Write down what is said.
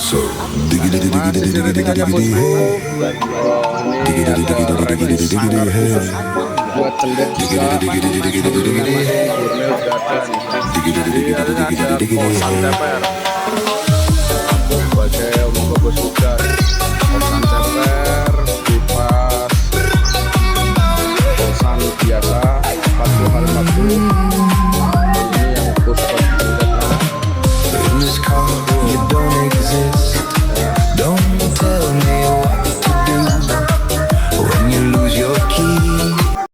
So, diggy diggy diggy diggy diggy diggy diggy buat celdet juga diggy diggy diggy diggy Gurnil udah ada nih. diggy diggy diggy diggy diggy diggy Kosan DPR